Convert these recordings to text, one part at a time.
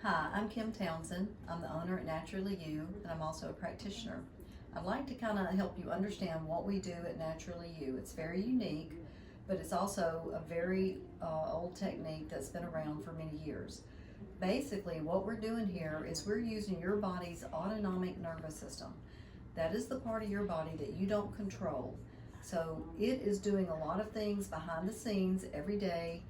Hi, I'm Kim Townsend. I'm the owner at Naturally You, and I'm also a practitioner. I'd like to kind of help you understand what we do at Naturally You. It's very unique, but it's also a very old technique that's been around for many years. Basically, what we're doing here is we're using your body's autonomic nervous system. That is the part of your body that you don't control. So it is doing a lot of things behind the scenes every day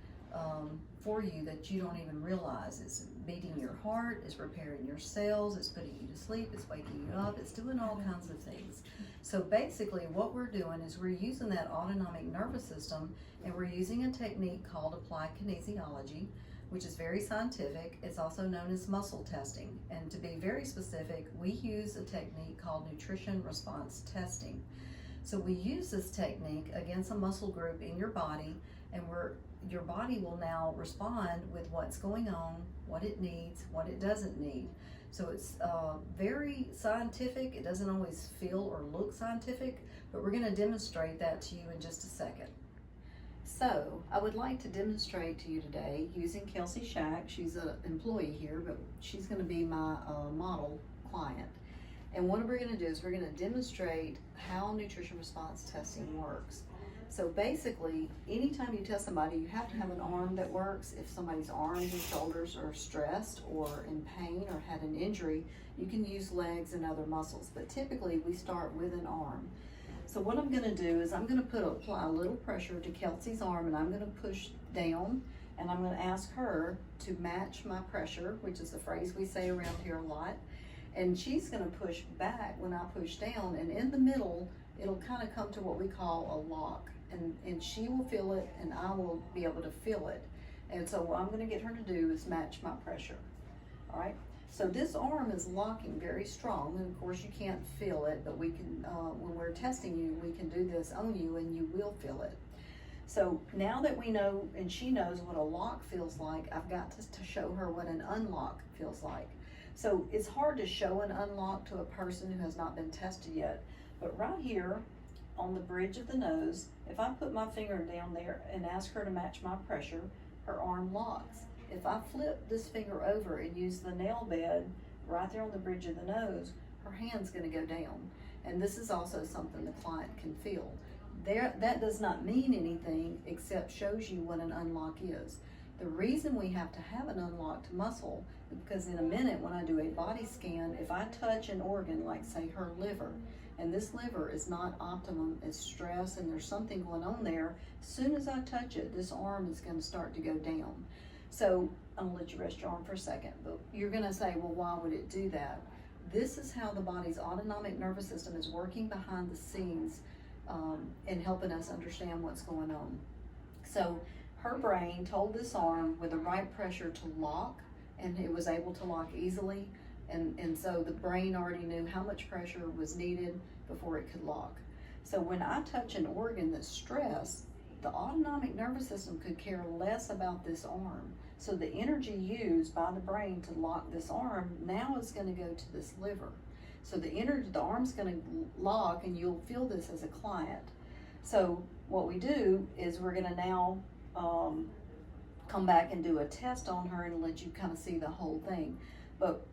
for you that you don't even realize. It's beating your heart, it's repairing your cells, it's putting you to sleep, it's waking you up, it's doing all kinds of things. So basically what we're doing is we're using that autonomic nervous system, and we're using a technique called applied kinesiology, which is very scientific. It's also known as muscle testing. And to be very specific, we use a technique called nutrition response testing. So we use this technique against a muscle group in your body, and your body will now respond with what's going on, what it needs, what it doesn't need. So it's very scientific. It doesn't always feel or look scientific, but we're going to demonstrate that to you in just a second. So I would like to demonstrate to you today using Kelsey Shack. She's an employee here, but she's going to be my model client. And what we're going to do is we're going to demonstrate how nutrition response testing works. So basically, anytime you test somebody, you have to have an arm that works. If somebody's arms and shoulders are stressed or in pain or had an injury, you can use legs and other muscles. But typically, we start with an arm. So what I'm going to do is I'm going to apply a little pressure to Kelsey's arm, and I'm going to push down, and I'm going to ask her to match my pressure, which is a phrase we say around here a lot. And she's going to push back when I push down, and in the middle, it'll kind of come to what we call a lock. And she will feel it, and I will be able to feel it. And so what I'm going to get her to do is match my pressure. All right. So this arm is locking very strong, and of course you can't feel it, but we can, when we're testing you, we can do this on you, and you will feel it. So now that we know, and she knows what a lock feels like, I've got to show her what an unlock feels like. So it's hard to show an unlock to a person who has not been tested yet, but right here on the bridge of the nose, if I put my finger down there and ask her to match my pressure, her arm locks. If I flip this finger over and use the nail bed right there on the bridge of the nose, her hand's going to go down. And this is also something the client can feel. That does not mean anything except shows you what an unlock is. The reason we have to have an unlocked muscle is because in a minute when I do a body scan, if I touch an organ like say her liver, and this liver is not optimum, it's stress and there's something going on there, as soon as I touch it, this arm is going to start to go down. So I'm gonna let you rest your arm for a second, but you're gonna say, well, why would it do that? This is how the body's autonomic nervous system is working behind the scenes and helping us understand what's going on. So her brain told this arm with the right pressure to lock, and it was able to lock easily. And so the brain already knew how much pressure was needed before it could lock. So when I touch an organ that's stressed, the autonomic nervous system could care less about this arm. So the energy used by the brain to lock this arm now is going to go to this liver. So the arm's going to lock, and you'll feel this as a client. So what we do is we're going to now come back and do a test on her and let you kind of see the whole thing. But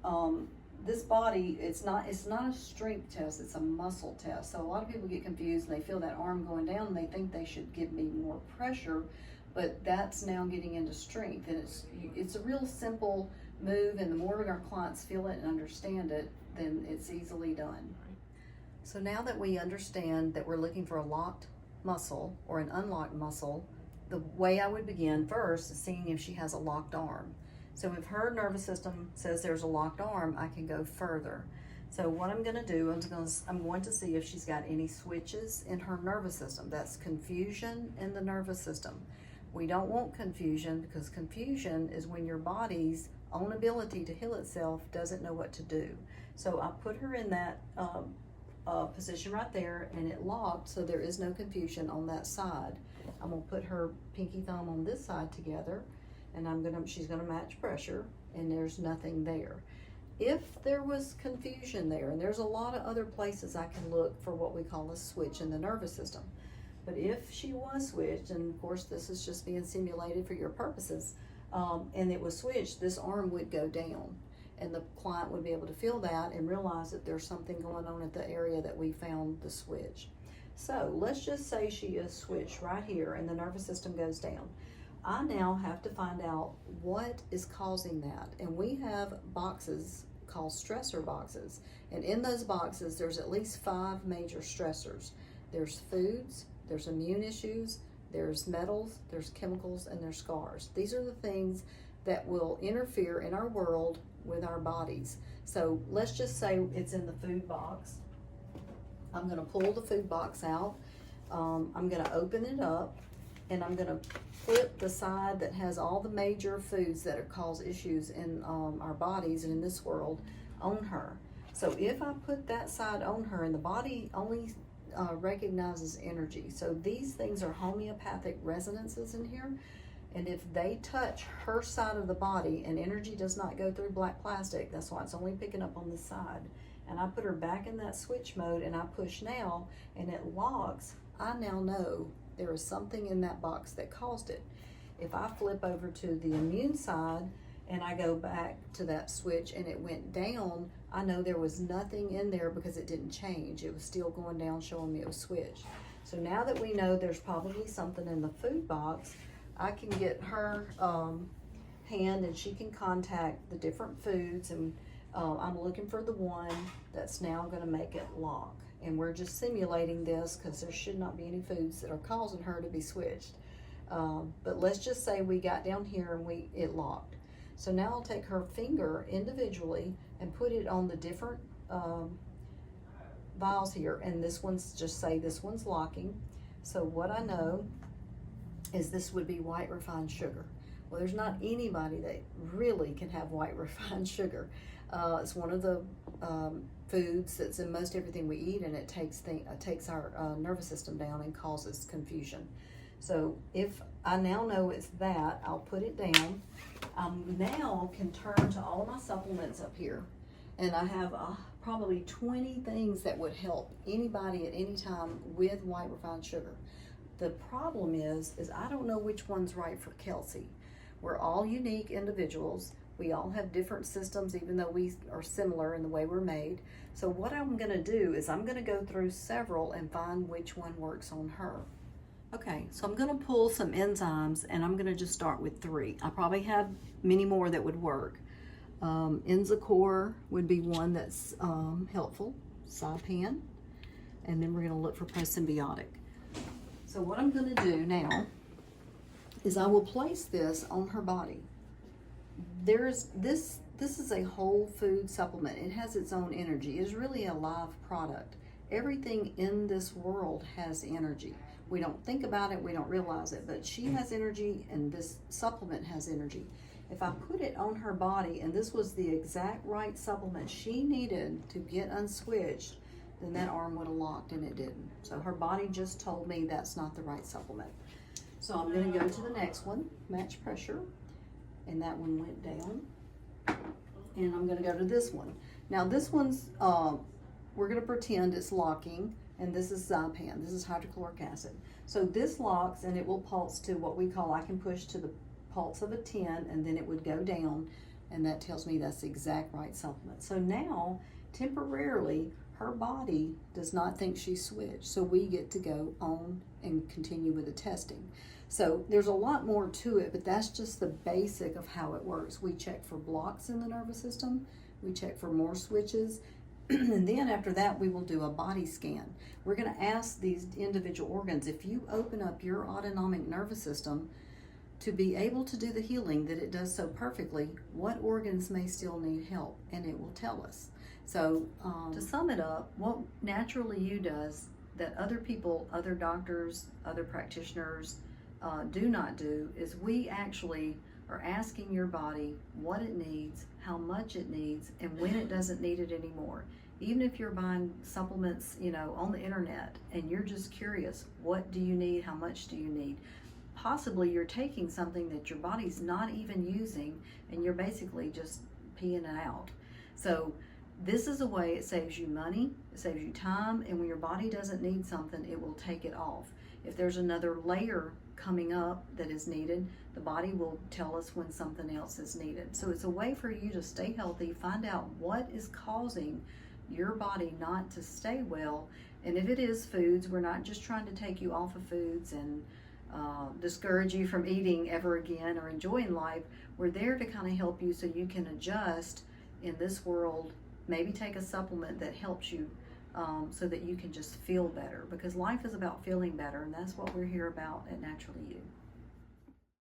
this body, it's not a strength test, it's a muscle test. So a lot of people get confused and they feel that arm going down and they think they should give me more pressure, but that's now getting into strength. And it's a real simple move, and the more our clients feel it and understand it, then it's easily done. So now that we understand that we're looking for a locked muscle or an unlocked muscle, the way I would begin first is seeing if she has a locked arm. So if her nervous system says there's a locked arm, I can go further. So what I'm going to do, I'm going to see if she's got any switches in her nervous system. That's confusion in the nervous system. We don't want confusion, because confusion is when your body's own ability to heal itself doesn't know what to do. So I put her in that position right there, and it locked, so there is no confusion on that side. I'm going to put her pinky thumb on this side together, and she's gonna match pressure, and there's nothing there. If there was confusion there, and there's a lot of other places I can look for what we call a switch in the nervous system, but if she was switched, and of course this is just being simulated for your purposes, and it was switched, this arm would go down. And the client would be able to feel that and realize that there's something going on at the area that we found the switch. So let's just say she is switched right here and the nervous system goes down. I now have to find out what is causing that. And we have boxes called stressor boxes. And in those boxes, there's at least 5 major stressors. There's foods, there's immune issues, there's metals, there's chemicals, and there's scars. These are the things that will interfere in our world with our bodies. So let's just say it's in the food box. I'm going to pull the food box out. I'm going to open it up, and I'm going to flip the side that has all the major foods that cause issues in our bodies and in this world on her. So if I put that side on her, and the body only recognizes energy. So these things are homeopathic resonances in here. And if they touch her side of the body and energy does not go through black plastic, that's why it's only picking up on this side. And I put her back in that switch mode and I push now and it locks, I now know there is something in that box that caused it. If I flip over to the immune side and I go back to that switch and it went down, I know there was nothing in there because it didn't change. It was still going down, showing me it was switched. So now that we know there's probably something in the food box, I can get her hand and she can contact the different foods, and I'm looking for the one that's now going to make it lock. And we're just simulating this because there should not be any foods that are causing her to be switched. But let's just say we got down here and it locked. So now I'll take her finger individually and put it on the different vials here. And this one's, just say this one's locking. So what I know is this would be white refined sugar. Well, there's not anybody that really can have white refined sugar. It's one of the foods that's in most everything we eat, and it takes our nervous system down and causes confusion. So if I now know it's that, I'll put it down. I now can turn to all of my supplements up here, and I have probably 20 things that would help anybody at any time with white refined sugar. The problem is I don't know which one's right for Kelsey. We're all unique individuals. We all have different systems, even though we are similar in the way we're made. So what I'm gonna do is I'm gonna go through several and find which one works on her. Okay, so I'm gonna pull some enzymes and I'm gonna just start with 3. I probably have many more that would work. Enzacor would be one that's helpful, Saipan, and then we're gonna look for Prosymbiotic. So what I'm going to do now is I will place this on her body. This is a whole food supplement. It has its own energy. It is really a live product. Everything in this world has energy. We don't think about it, we don't realize it, but she has energy and this supplement has energy. If I put it on her body and this was the exact right supplement she needed to get unswitched, then that arm would have locked, and it didn't. So her body just told me that's not the right supplement. So I'm going to go to the next one, match pressure, and that one went down. And I'm going to go to this one. Now this one's, we're going to pretend it's locking, and this is Zypan. This is hydrochloric acid. So this locks, and it will pulse to what we call, I can push to the pulse of a 10, and then it would go down, and that tells me that's the exact right supplement. So now, temporarily, her body does not think she's switched, so we get to go on and continue with the testing. So there's a lot more to it, but that's just the basic of how it works. We check for blocks in the nervous system, we check for more switches, and then after that we will do a body scan. We're going to ask these individual organs, if you open up your autonomic nervous system to be able to do the healing that it does so perfectly, what organs may still need help, and it will tell us. So to sum it up, what Naturally You does that other people, other doctors, other practitioners do not do is we actually are asking your body what it needs, how much it needs, and when it doesn't need it anymore. Even if you're buying supplements, on the internet and you're just curious, what do you need, how much do you need? Possibly you're taking something that your body's not even using and you're basically just peeing it out. So this is a way it saves you money, it saves you time, and when your body doesn't need something, it will take it off. If there's another layer coming up that is needed, the body will tell us when something else is needed. So it's a way for you to stay healthy, find out what is causing your body not to stay well. And if it is foods, we're not just trying to take you off of foods and discourage you from eating ever again or enjoying life. We're there to kind of help you so you can adjust in this world, maybe take a supplement that helps you so that you can just feel better, because life is about feeling better, and that's what we're here about at Naturally You.